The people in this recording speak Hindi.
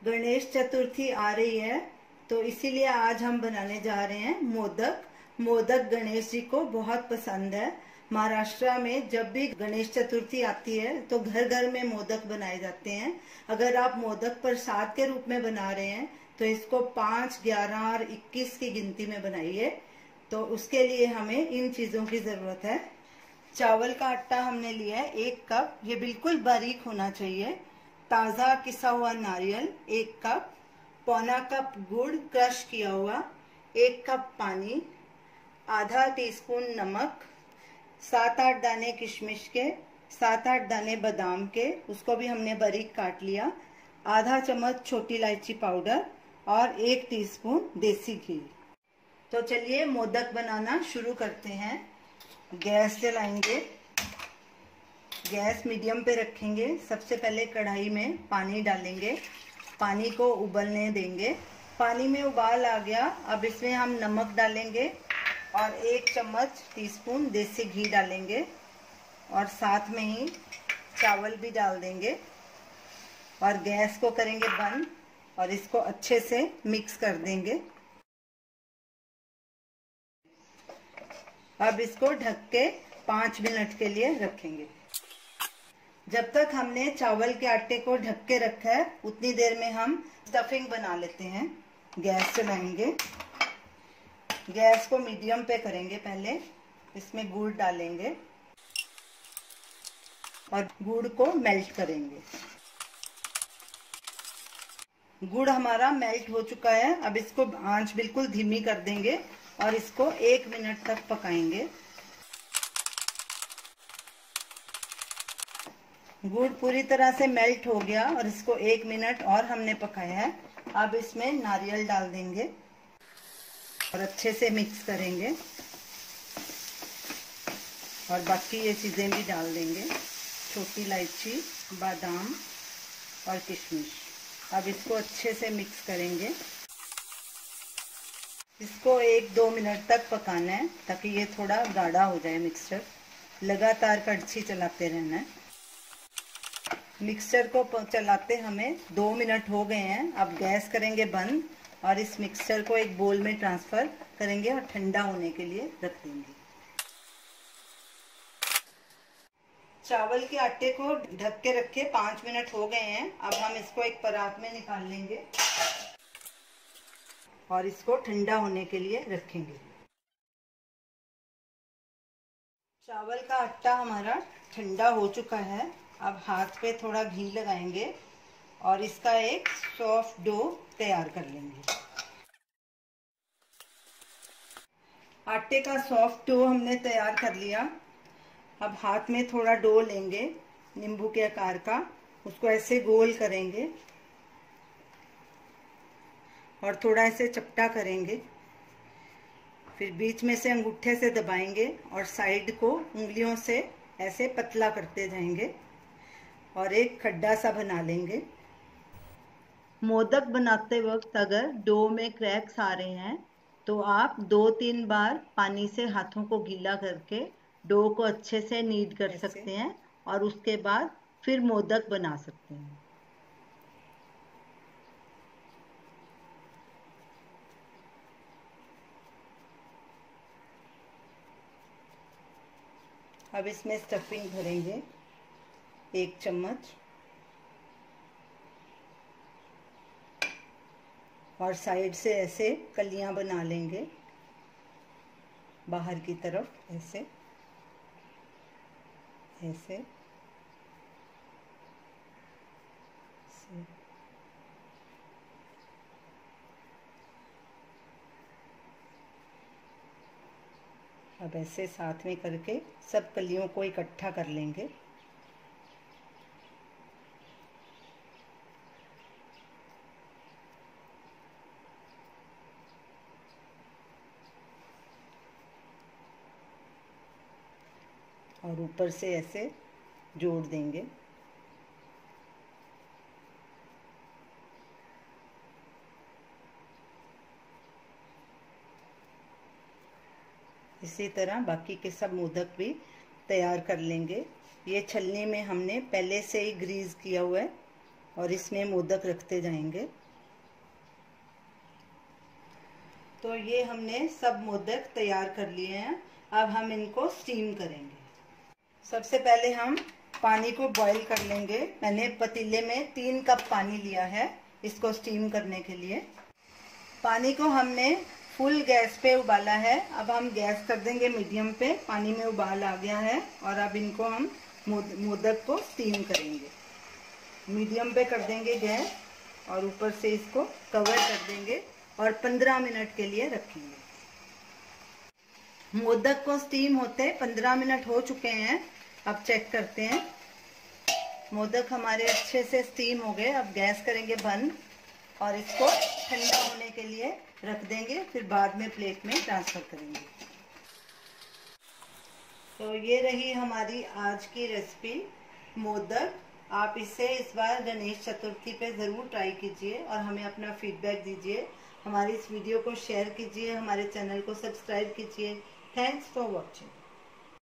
गणेश चतुर्थी आ रही है, तो इसीलिए आज हम बनाने जा रहे हैं मोदक। मोदक गणेश जी को बहुत पसंद है। महाराष्ट्र में जब भी गणेश चतुर्थी आती है तो घर घर में मोदक बनाए जाते हैं। अगर आप मोदक प्रसाद के रूप में बना रहे हैं तो इसको 5, 11 और 21 की गिनती में बनाइए। तो उसके लिए हमें इन चीजों की जरूरत है। चावल का आटा हमने लिया है 1 कप, ये बिल्कुल बारीक होना चाहिए। ताजा पिसा हुआ नारियल 1 कप, पौना कप गुड़ क्रश किया हुआ, 1 कप पानी, आधा टीस्पून नमक, 7-8 दाने किशमिश के, 7-8 दाने बादाम के, उसको भी हमने बारीक काट लिया, आधा चम्मच छोटी इलायची पाउडर और 1 टीस्पून देसी घी। तो चलिए मोदक बनाना शुरू करते हैं। गैस जलाएंगे, गैस मीडियम पे रखेंगे। सबसे पहले कढ़ाई में पानी डालेंगे, पानी को उबलने देंगे। पानी में उबाल आ गया, अब इसमें हम नमक डालेंगे और 1 चम्मच टीस्पून देसी घी डालेंगे और साथ में ही चावल भी डाल देंगे और गैस को करेंगे बंद और इसको अच्छे से मिक्स कर देंगे। अब इसको ढक के 5 मिनट के लिए रखेंगे। जब तक हमने चावल के आटे को ढक के रखा है उतनी देर में हम स्टफिंग बना लेते हैं। गैस चलाएंगे, गैस को मीडियम पे करेंगे। पहले इसमें गुड़ डालेंगे और गुड़ को मेल्ट करेंगे। गुड़ हमारा मेल्ट हो चुका है, अब इसको आंच बिल्कुल धीमी कर देंगे और इसको 1 मिनट तक पकाएंगे। गुड़ पूरी तरह से मेल्ट हो गया और इसको 1 मिनट और हमने पकाया है। अब इसमें नारियल डाल देंगे और अच्छे से मिक्स करेंगे और बाकी ये चीजें भी डाल देंगे, छोटी इलायची, बादाम और किशमिश। अब इसको अच्छे से मिक्स करेंगे। इसको 1-2 मिनट तक पकाना है ताकि ये थोड़ा गाढ़ा हो जाए मिक्सचर। लगातार कड़छी चलाते रहना है। मिक्सचर को चलाते हमें 2 मिनट हो गए हैं। अब गैस करेंगे बंद और इस मिक्सचर को एक बोल में ट्रांसफर करेंगे और ठंडा होने के लिए रख देंगे। चावल के आटे को ढक के रखे 5 मिनट हो गए हैं। अब हम इसको एक परात में निकाल लेंगे और इसको ठंडा होने के लिए रखेंगे। चावल का आटा हमारा ठंडा हो चुका है। अब हाथ पे थोड़ा घी लगाएंगे और इसका एक सॉफ्ट डो तैयार कर लेंगे। आटे का सॉफ्ट डो हमने तैयार कर लिया। अब हाथ में थोड़ा डो लेंगे नींबू के आकार का, उसको ऐसे गोल करेंगे और थोड़ा ऐसे चपटा करेंगे। फिर बीच में से अंगूठे से दबाएंगे और साइड को उंगलियों से ऐसे पतला करते जाएंगे और एक खड्डा सा बना लेंगे। मोदक बनाते वक्त अगर डो में क्रैक्स आ रहे हैं तो आप 2-3 बार पानी से हाथों को गीला करके डो को अच्छे से नीड कर सकते हैं और उसके बाद फिर मोदक बना सकते हैं। अब इसमें स्टफिंग भरेंगे 1 चम्मच और साइड से ऐसे कलियां बना लेंगे बाहर की तरफ, ऐसे ऐसे ऐसे। अब ऐसे साथ में करके सब कलियों को इकट्ठा कर लेंगे। और ऊपर से ऐसे जोड़ देंगे। इसी तरह बाकी के सब मोदक भी तैयार कर लेंगे। ये छलनी में हमने पहले से ही ग्रीस किया हुआ है और इसमें मोदक रखते जाएंगे। तो ये हमने सब मोदक तैयार कर लिए हैं। अब हम इनको स्टीम करेंगे। सबसे पहले हम पानी को बॉईल कर लेंगे। मैंने पतीले में 3 कप पानी लिया है इसको स्टीम करने के लिए। पानी को हमने फुल गैस पे उबाला है। अब हम गैस कर देंगे मीडियम पे। पानी में उबाल आ गया है और अब इनको हम मोदक को स्टीम करेंगे। मीडियम पे कर देंगे गैस और ऊपर से इसको कवर कर देंगे और 15 मिनट के लिए रखेंगे। मोदक को स्टीम होते 15 मिनट हो चुके हैं। अब चेक करते हैं। मोदक हमारे अच्छे से स्टीम हो गए। अब गैस करेंगे बंद और इसको ठंडा होने के लिए रख देंगे, फिर बाद में प्लेट में ट्रांसफर करेंगे। तो ये रही हमारी आज की रेसिपी मोदक। आप इसे इस बार गणेश चतुर्थी पे ज़रूर ट्राई कीजिए और हमें अपना फीडबैक दीजिए। हमारी इस वीडियो को शेयर कीजिए, हमारे चैनल को सब्सक्राइब कीजिए। Thanks for watching.